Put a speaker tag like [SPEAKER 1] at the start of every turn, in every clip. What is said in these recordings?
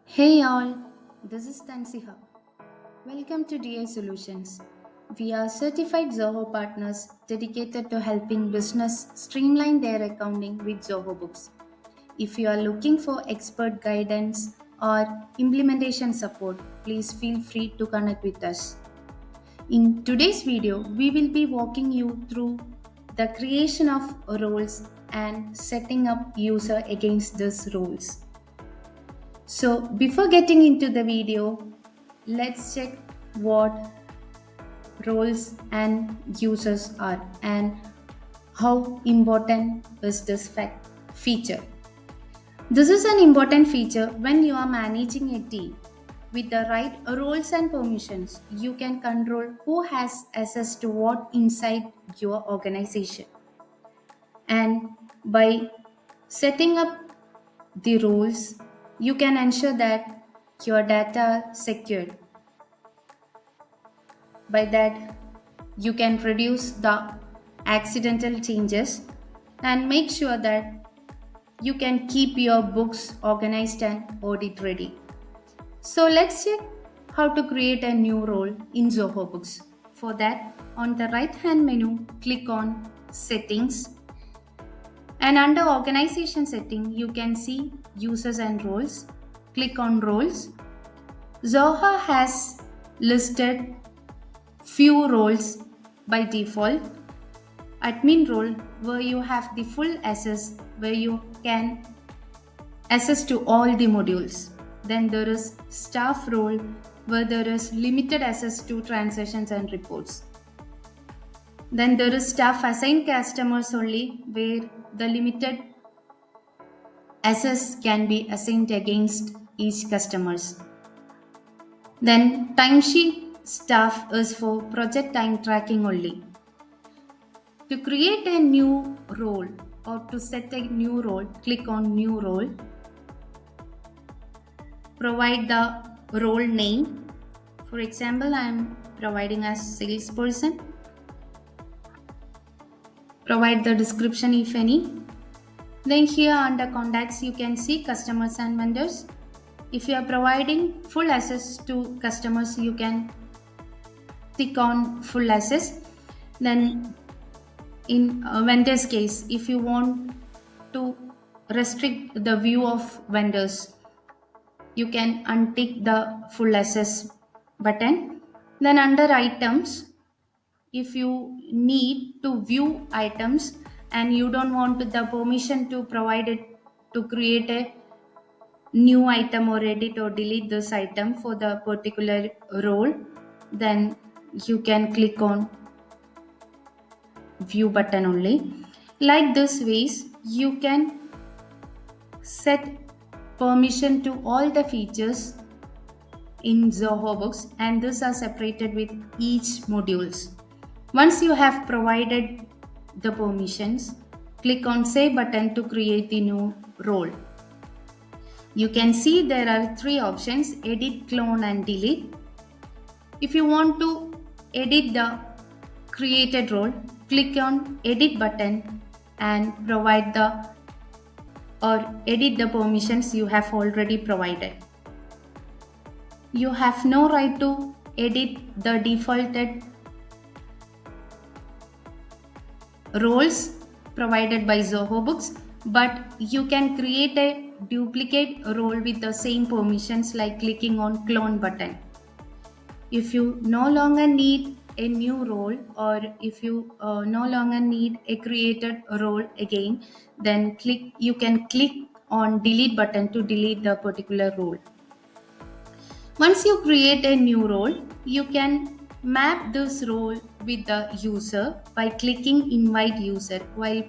[SPEAKER 1] Hey all, this is Tansiha. Welcome to DA Solutions. We are certified Zoho partners dedicated to helping business streamline their accounting with Zoho Books. If you are looking for expert guidance or implementation support, please feel free to connect with us. In today's video, we will be walking you through the creation of roles and setting up user against these roles. So, before getting into the video, let's check what roles and users are and how important is this feature. This is an important feature when you are managing a team. With the right roles and permissions, you can control who has access to what inside your organization. And by setting up the roles, you can ensure that your data secured. By that, you can reduce the accidental changes and make sure that you can keep your books organized and audit ready. So let's check how to create a new role in Zoho Books. For that, on the right hand menu, click on Settings, and under Organization Setting, you can see Users and Roles. Click on Roles. Zoho has listed few roles by default. Admin role, where you have the full access, where you can access to all the modules. Then there is staff role, where there is limited access to transactions and reports. Then there is staff assigned customers only, where the limited access can be assigned against each customers. Then timesheet staff is for project time tracking only. To create a new role or to set a new role, click on New Role. Provide the role name. For example, I am providing as salesperson. Provide the description if any. Then here under contacts, you can see customers and vendors. If you are providing full access to customers, you can click on full access. Then in vendors case, if you want to restrict the view of vendors, you can untick the full access button. Then under items, if you need to view items and you don't want the permission to provide it to create a new item or edit or delete this item for the particular role, then you can click on view button only. Like this ways, you can set permission to all the features in Zoho Books, and these are separated with each modules. Once you have provided the permissions, click on Save button to create the new role. You can see there are three options: edit, clone and delete. If you want to edit the created role, click on Edit button and provide the or edit the permissions you have already provided. You have no right to edit the defaulted roles provided by Zoho Books, but you can create a duplicate role with the same permissions like clicking on Clone button. If you no longer need a new role, or if you no longer need a created role again, then you can click on Delete button to delete the particular role. Once you create a new role, you can map this role with the user by clicking Invite User. While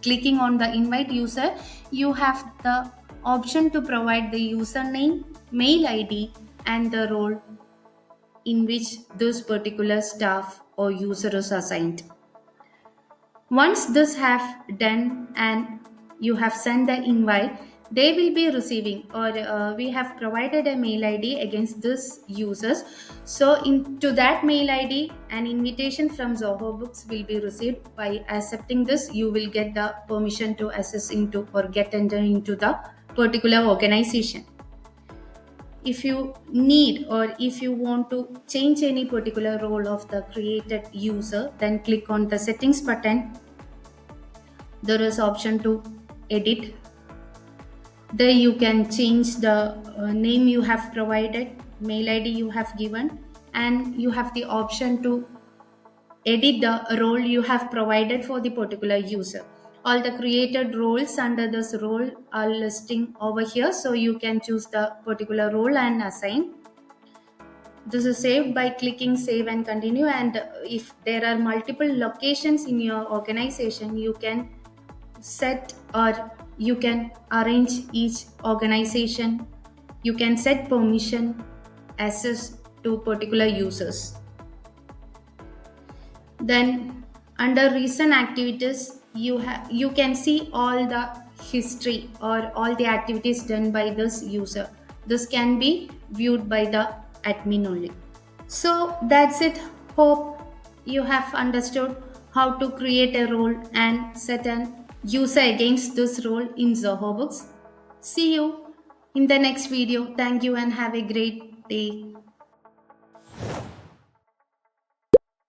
[SPEAKER 1] clicking on the Invite User, you have the option to provide the username, mail ID and the role in which this particular staff or user is assigned. Once this have done and you have sent the invite, they will be receiving, or we have provided a mail ID against this users. So into that mail ID, an invitation from Zoho Books will be received. By accepting this, you will get the permission to access into or get enter into the particular organization. if you need or if you want to change any particular role of the created user, then click on the settings button. There is option to edit. There you can change the name you have provided, mail id you have given, and you have the option to edit the role you have provided for the particular user. All the created roles under this role are listing over here, so you can choose the particular role and assign. This is saved by clicking save and continue. And if there are multiple locations in your organization, you can set or you can arrange each organization. You can set permission access to particular users. Then under recent activities, you can see all the history or all the activities done by this user. This can be viewed by the admin only. So that's it. Hope you have understood how to create a role and set an user against this role in Zoho Books. See you in the next video. Thank you and have a great day.